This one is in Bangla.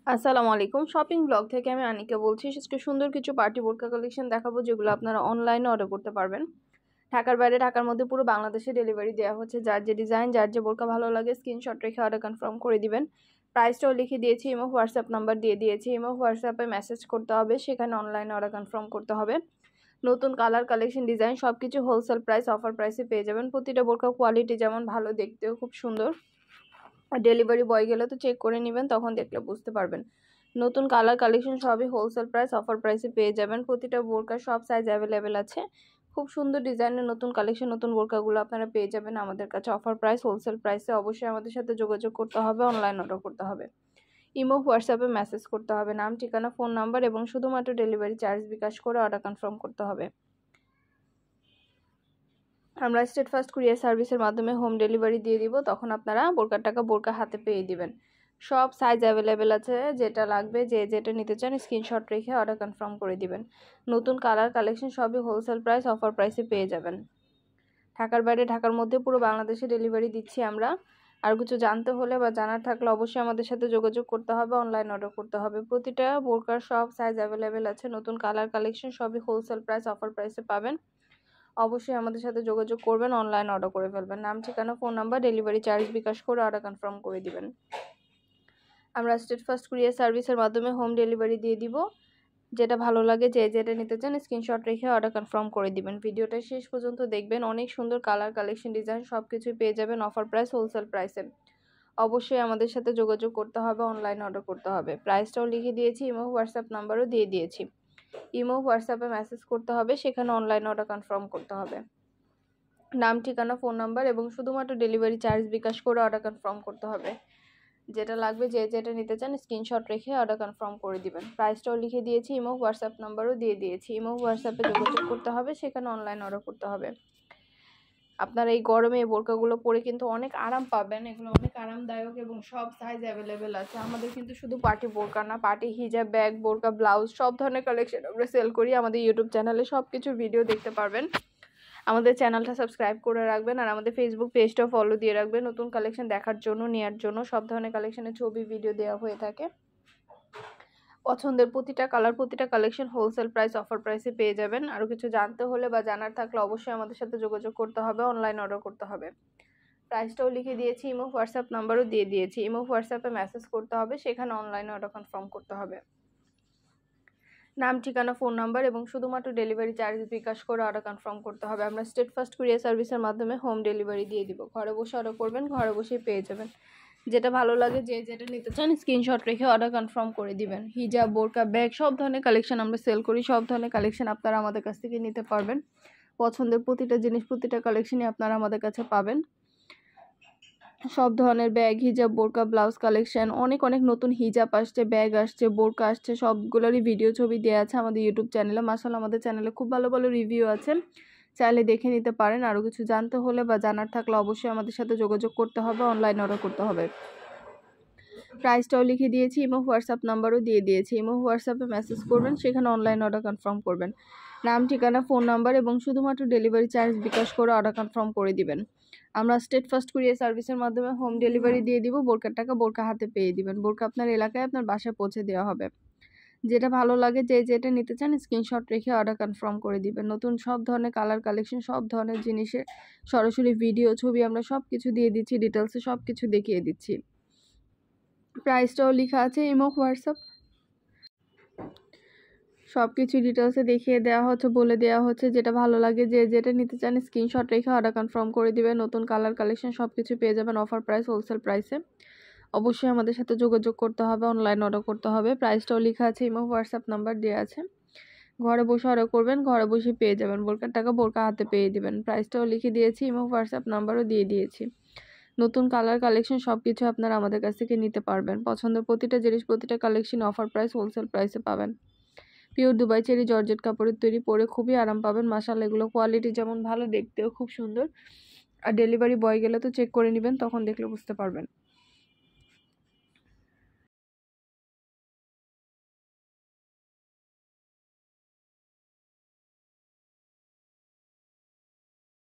আসসালামু আলাইকুম। শপিং ব্লগ থেকে আমি আনিকা বলছি। আজকে সুন্দর কিছু পার্টি বোরকা কালেকশন দেখাবো, যেগুলো আপনারা অনলাইনে অর্ডার করতে পারবেন। ঢাকার বাইরে, ঢাকার মধ্যে পুরো বাংলাদেশে ডেলিভারি দেওয়া হচ্ছে। যার যে ডিজাইন, যার যে বোরকা ভালো লাগে স্ক্রিনশট রেখে অর্ডার কনফার্ম করে দিবেন। প্রাইসটাও লিখে দিয়েছি, ইমো হোয়াটসঅ্যাপ নাম্বার দিয়ে দিয়েছি। ইমো হোয়াটসঅ্যাপে মেসেজ করতে হবে, সেখানে অনলাইনে অর্ডার কনফার্ম করতে হবে। নতুন কালার, কালেকশন, ডিজাইন সবকিছু হোলসেল প্রাইস, অফার প্রাইসে পেয়ে যাবেন। প্রতিটা বোরকা কোয়ালিটি যেমন ভালো, দেখতেও খুব সুন্দর। ডেলিভারি বয় গেলে তো চেক করে নেবেন, তখন দেখলে বুঝতে পারবেন। নতুন কালার, কালেকশন সবই হোলসেল প্রাইস, অফার প্রাইসে পেয়ে যাবেন। প্রতিটা বোরকা সব সাইজ অ্যাভেলেবেল আছে। খুব সুন্দর ডিজাইনের নতুন কালেকশন, নতুন বোরকাগুলো আপনারা পেয়ে যাবেন আমাদের কাছে অফার প্রাইস, হোলসেল প্রাইসে। অবশ্যই আমাদের সাথে যোগাযোগ করতে হবে, অনলাইন অর্ডার করতে হবে। ইমো হোয়াটসঅ্যাপে মেসেজ করতে হবে, নাম, ঠিকানা, ফোন নাম্বার এবং শুধুমাত্র ডেলিভারি চার্জ বিকাশ করে অর্ডার কনফার্ম করতে হবে। আমরা স্টেট ফার্স্ট কুরিয়ার সার্ভিসের মাধ্যমে হোম ডেলিভারি দিয়ে দিব, তখন আপনারা বোরকার টাকা বোরকা হাতে পেয়ে দিবেন। সব সাইজ অ্যাভেলেবেল আছে, যেটা লাগবে, যে যেটা নিতে চান স্ক্রিনশট রেখে অর্ডার কনফার্ম করে দিবেন। নতুন কালার, কালেকশন সবই হোলসেল প্রাইস, অফার প্রাইসে পেয়ে যাবেন। ঢাকার বাইরে, ঢাকার মধ্যে পুরো বাংলাদেশে ডেলিভারি দিচ্ছি আমরা। আর কিছু জানতে হলে বা জানার থাকলে অবশ্যই আমাদের সাথে যোগাযোগ করতে হবে, অনলাইন অর্ডার করতে হবে। প্রতিটা বোরকার সব সাইজ অ্যাভেলেবেল আছে। নতুন কালার, কালেকশন সবই হোলসেল প্রাইস, অফার প্রাইসে পাবেন। অবশ্যই আমাদের সাথে যোগাযোগ করবেন, অনলাইন অর্ডার করে ফেলবেন। নাম, ঠিকানা, ফোন নাম্বার, ডেলিভারি চার্জ বিকাশ করে অর্ডার কনফার্ম করে দিবেন। আমরা স্টেট ফার্স্ট কুরিয়ার সার্ভিসের মাধ্যমে হোম ডেলিভারি দিয়ে দিব। যেটা ভালো লাগে, যে যেটা নিতে চান স্ক্রিনশট রেখে অর্ডার কনফার্ম করে দিবেন। ভিডিওটা শেষ পর্যন্ত দেখবেন, অনেক সুন্দর কালার, কালেকশন, ডিজাইন সব কিছুই পেয়ে যাবেন অফার প্রাইস, হোলসেল প্রাইসে। অবশ্যই আমাদের সাথে যোগাযোগ করতে হবে, অনলাইন অর্ডার করতে হবে। প্রাইসটাও লিখে দিয়েছি, ইমো হোয়াটসঅ্যাপ নাম্বারও দিয়ে দিয়েছি। ইমো হোয়াটসঅ্যাপে মেসেজ করতে হবে, সেখানে অনলাইন অর্ডার কনফার্ম করতে হবে। নাম, ঠিকানা, ফোন নাম্বার এবং শুধুমাত্র ডেলিভারি চার্জ বিকাশ করে অর্ডার কনফার্ম করতে হবে। যেটা লাগবে, যে যেটা নিতে চান স্ক্রিনশট রেখে অর্ডার কনফার্ম করে দিবেন। প্রাইসটাও লিখে দিয়েছি, ইমো হোয়াটসঅ্যাপ নাম্বারও দিয়ে দিয়েছি। ইমো হোয়াটসঅ্যাপে যোগাযোগ করতে হবে, সেখানে অনলাইন অর্ডার করতে হবে। আপনারা এই গরমে এই বোরকাগুলো পরে কিন্তু অনেক আরাম পাবেন। এগুলো অনেক আরামদায়ক এবং সব সাইজ অ্যাভেলেবেল আছে। আমাদের কিন্তু শুধু পার্টি বোরকা না, পার্টি হিজাব, ব্যাগ, বোরকা, ব্লাউজ সব ধরনের কালেকশন আমরা সেল করি। আমাদের ইউটিউব চ্যানেলে সব কিছু ভিডিও দেখতে পারবেন। আমাদের চ্যানেলটা সাবস্ক্রাইব করে রাখবেন, আর আমাদের ফেসবুক পেজটাও ফলো দিয়ে রাখবেন। নতুন কালেকশন দেখার জন্য, নেওয়ার জন্য সব ধরনের কালেকশনের ছবি, ভিডিও দেওয়া হয়ে থাকে। পছন্দের প্রতিটা কালার, প্রতিটা কালেকশন হোলসেল প্রাইস, অফার প্রাইসে পেয়ে যাবেন। আরও কিছু জানতে হলে বা জানার থাকলে অবশ্যই আমাদের সাথে যোগাযোগ করতে হবে, অনলাইন অর্ডার করতে হবে। প্রাইসটাও লিখে দিয়েছি, ইমো হোয়াটসঅ্যাপ নাম্বারও দিয়ে দিয়েছি। ইমো হোয়াটসঅ্যাপে মেসেজ করতে হবে, সেখানে অনলাইনে অর্ডার কনফার্ম করতে হবে। নাম, ঠিকানা, ফোন নাম্বার এবং শুধুমাত্র ডেলিভারি চার্জ বিকাশ করে অর্ডার কনফার্ম করতে হবে। আমরা স্টেট ফার্স্ট কুরিয়ার সার্ভিসের মাধ্যমে হোম ডেলিভারি দিয়ে দিব। ঘরে বসে অর্ডার করবেন, ঘরে বসেই পেয়ে যাবেন। যেটা ভালো লাগে, যে যেটা নিতে চান স্ক্রিনশট রেখে অর্ডার কনফার্ম করে দিবেন। হিজাব, বোরকা, ব্যাগ সব ধরনের কালেকশন আমরা সেল করি। সব ধরনের কালেকশন আপনারা আমাদের কাছ থেকে নিতে পারবেন। পছন্দের প্রতিটা জিনিস, প্রতিটা কালেকশনই আপনারা আমাদের কাছে পাবেন। সব ধরনের ব্যাগ, হিজাব, বোরকা, ব্লাউজ কালেকশন, অনেক অনেক নতুন হিজাব আসছে, ব্যাগ আসছে, বোরকা আসছে, সবগুলোরই ভিডিও ছবি দেওয়া আছে আমাদের ইউটিউব চ্যানেলে। মাশাআল্লাহ, আমাদের চ্যানেলে খুব ভালো ভালো রিভিউ আছে, চাইলে দেখে নিতে পারেন। আরও কিছু জানতে হলে বা জানার থাকলে অবশ্যই আমাদের সাথে যোগাযোগ করতে হবে, অনলাইন অর্ডার করতে হবে। প্রাইসটাও লিখে দিয়েছি, ইমো হোয়াটসঅ্যাপ নাম্বারও দিয়ে দিয়েছি। ইমো হোয়াটসঅ্যাপে মেসেজ করবেন, সেখানে অনলাইন অর্ডার কনফার্ম করবেন। নাম, ঠিকানা, ফোন নাম্বার এবং শুধুমাত্র ডেলিভারি চার্জ বিকাশ করে অর্ডার কনফার্ম করে দিবেন। আমরা স্টেট ফার্স্ট কুরিয়ার সার্ভিসের মাধ্যমে হোম ডেলিভারি দিয়ে দিব। বোরকার টাকা বোরকা হাতে পেয়ে দিবেন। বোরকা আপনার এলাকায়, আপনার বাসায় পৌঁছে দেওয়া হবে। যেটা ভালো লাগে, যে যেটা নিতে চান স্ক্রিনশট রেখে অর্ডার কনফার্ম করে দিবেন। নতুন সব ধরনের কালার, কালেকশন, সব ধরনের জিনিসের সরাসরি ভিডিও, ছবি আমরা সব কিছু দিয়ে দিচ্ছি, ডিটেলসে সব কিছু দেখিয়ে দিচ্ছি। প্রাইসটাও লেখা আছে, ইমো হোয়াটসঅ্যাপ সব কিছু ডিটেলসে দেখিয়ে দেওয়া হচ্ছে, বলে দেওয়া হচ্ছে। যেটা ভালো লাগে, যে যেটা নিতে চান স্ক্রিনশট রেখে অর্ডার কনফার্ম করে দিবেন। নতুন কালার, কালেকশন সব কিছু পেয়ে যাবেন অফার প্রাইস, হোলসেল প্রাইসে। অবশ্যই আমাদের সাথে যোগাযোগ করতে হবে, অনলাইন অর্ডার করতে হবে। প্রাইসটাও লেখা আছে, ইমো হোয়াটসঅ্যাপ নাম্বার দেওয়া আছে। ঘরে বসে অর্ডার করবেন, ঘরে বসে পেয়ে যাবেন। বোরকার টাকা বোরকা হাতে পেয়ে দিবেন। প্রাইসটাও লিখে দিয়েছি, ইমো হোয়াটসঅ্যাপ নাম্বারও দিয়ে দিয়েছি। নতুন কালার, কালেকশন সব কিছু আপনারা আমাদের কাছ থেকে নিতে পারবেন। পছন্দের প্রতিটা জিনিস, প্রতিটা কালেকশন অফার প্রাইস, হোলসেল প্রাইসে পাবেন। পিওর দুবাই চেরি জর্জেট কাপড়ের তৈরি, পরে খুবই আরাম পাবেন। মাশাআল্লাহ, এগুলো কোয়ালিটি যেমন ভালো, দেখতেও খুব সুন্দর। আর ডেলিভারি বয় গেলে তো চেক করে নেবেন, তখন দেখলে বুঝতে পারবেন।